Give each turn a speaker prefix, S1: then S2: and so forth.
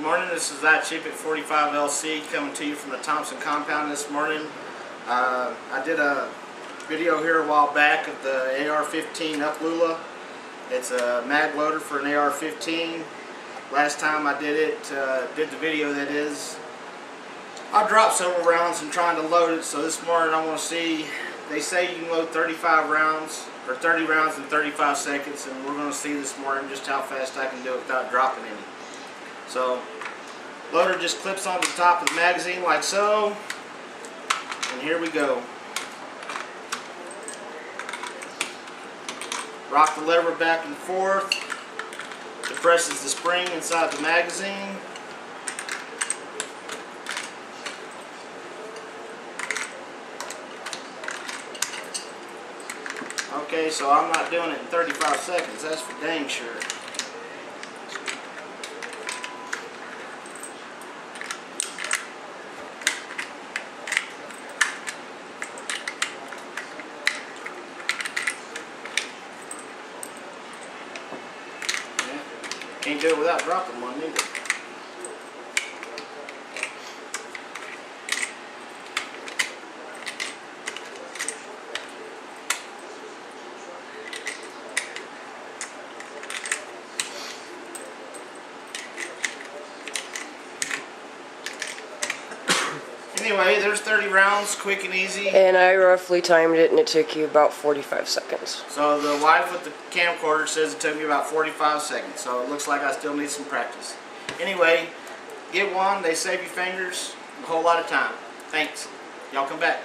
S1: Good morning, this is That Cheap at 45 LC coming to you from the Thompson compound this morning. I did a video here a while back of the AR15 Maglula. It's a mag loader for an AR15. Last time I did it, did the video that is, I dropped several rounds in trying to load it, so this morning I want to see, they say you can load 35 rounds, or 30 rounds in 35 seconds, and we're going to see this morning just how fast I can do it without dropping any. So, loader just clips onto the top of the magazine like so, and here we go. Rock the lever back and forth, depresses the spring inside the magazine. Okay, so I'm not doing it in 35 seconds, that's for dang sure. Can't do it without dropping one either. Anyway, there's 30 rounds, quick and easy.
S2: And I roughly timed it, and it took you about 45 seconds.
S1: So the wife with the camcorder says it took me about 45 seconds, so it looks like I still need some practice. Anyway, get one, they save your fingers a whole lot of time. Thanks. Y'all come back.